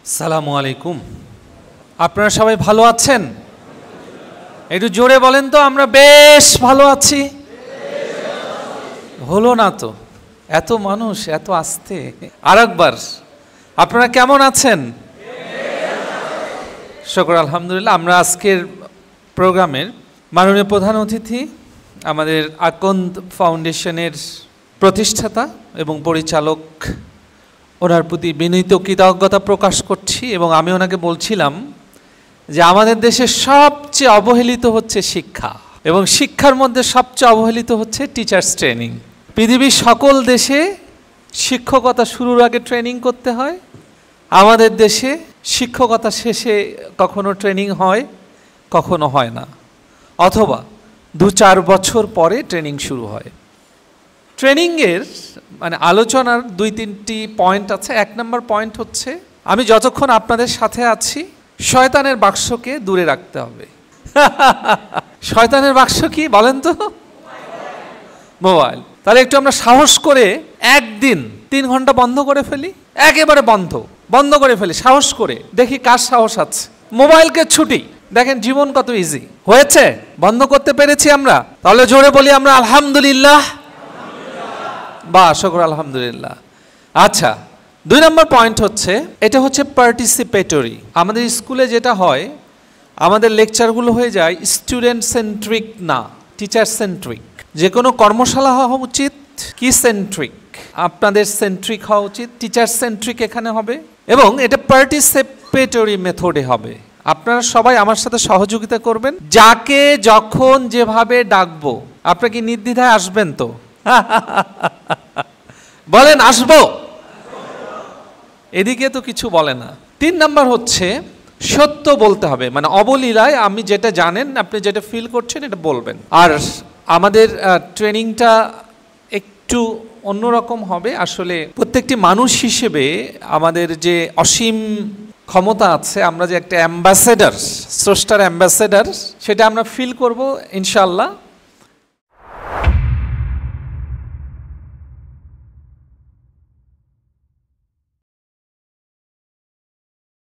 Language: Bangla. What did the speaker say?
আসসালামু আলাইকুম। আপনারা সবাই ভালো আছেন? একটু জোরে বলেন তো, আমরা বেশ ভালো আছি। হলো না তো, এত মানুষ এত আস্তে। আরেকবার, আপনারা কেমন আছেন? শুকর আলহামদুলিল্লাহ। আমরা আজকের প্রোগ্রামের মাননীয় প্রধান অতিথি, আমাদের আকন্দ ফাউন্ডেশনের প্রতিষ্ঠাতা এবং পরিচালক, ওনার প্রতি বিনীত কৃতজ্ঞতা প্রকাশ করছি। এবং আমি ওনাকে বলছিলাম যে আমাদের দেশে সবচেয়ে অবহেলিত হচ্ছে শিক্ষা, এবং শিক্ষার মধ্যে সবচেয়ে অবহেলিত হচ্ছে টিচার্স ট্রেনিং। পৃথিবীর সকল দেশে শিক্ষকতা শুরুর আগে ট্রেনিং করতে হয়, আমাদের দেশে শিক্ষকতা শেষে কখনো ট্রেনিং হয়, কখনো হয় না, অথবা 2-4 বছর পরে ট্রেনিং শুরু হয়। ট্রেনিংয়ের মানে আলোচনার 2-3টি পয়েন্ট আছে। 1 নম্বর পয়েন্ট হচ্ছে, আমি যতক্ষণ আপনাদের সাথে আছি শয়তানের বাক্সকে দূরে রাখতে হবে। শয়তানের বাক্স কি বলেন তো? মোবাইল। তাহলে একটু আমরা সাহস করে একদিন 3 ঘন্টা বন্ধ করে ফেলি, একেবারে বন্ধ করে ফেলি, সাহস করে দেখি কার সাহস আছে। মোবাইলকে ছুটি, দেখেন জীবন কত ইজি হয়েছে। বন্ধ করতে পেরেছি আমরা, তাহলে জোরে বলি আমরা আলহামদুলিল্লাহ। বা শুকর আলহামদুলিল্লাহ। আচ্ছা, 2 নম্বর পয়েন্ট হচ্ছে, এটা হচ্ছে পার্টিসিপেটরি। আমাদের স্কুলে যেটা হয়, আমাদের লেকচারগুলো হয়ে যায় স্টুডেন্ট সেন্ট্রিক না, টিচার সেন্ট্রিক। যে কোনো কর্মশালা হওয়া উচিত কি সেন্ট্রিক, আপনাদের সেন্ট্রিক হওয়া উচিত, টিচার সেন্ট্রিক এখানে হবে, এবং এটা পার্টিসিপেটরি মেথডে হবে। আপনারা সবাই আমার সাথে সহযোগিতা করবেন। যাকে যখন যেভাবে ডাকবো, আপনারা কি নির্দ্বিধায় আসবেন তো? বলেন আসবো। এদিকে তো কিছু বলে না। 3 নাম্বার হচ্ছে, সত্য বলতে হবে, মানে অবলীলায় আমি যেটা জানেন, আপনি যেটা ফিল করছেন এটা বলবেন। আর আমাদের ট্রেনিংটা একটু অন্যরকম হবে। আসলে প্রত্যেকটি মানুষ হিসেবে আমাদের যে অসীম ক্ষমতা আছে, আমরা যে একটা অ্যাম্বাসেডার, স্রষ্টার অ্যাম্বাসেডার, সেটা আমরা ফিল করব ইনশাআল্লাহ।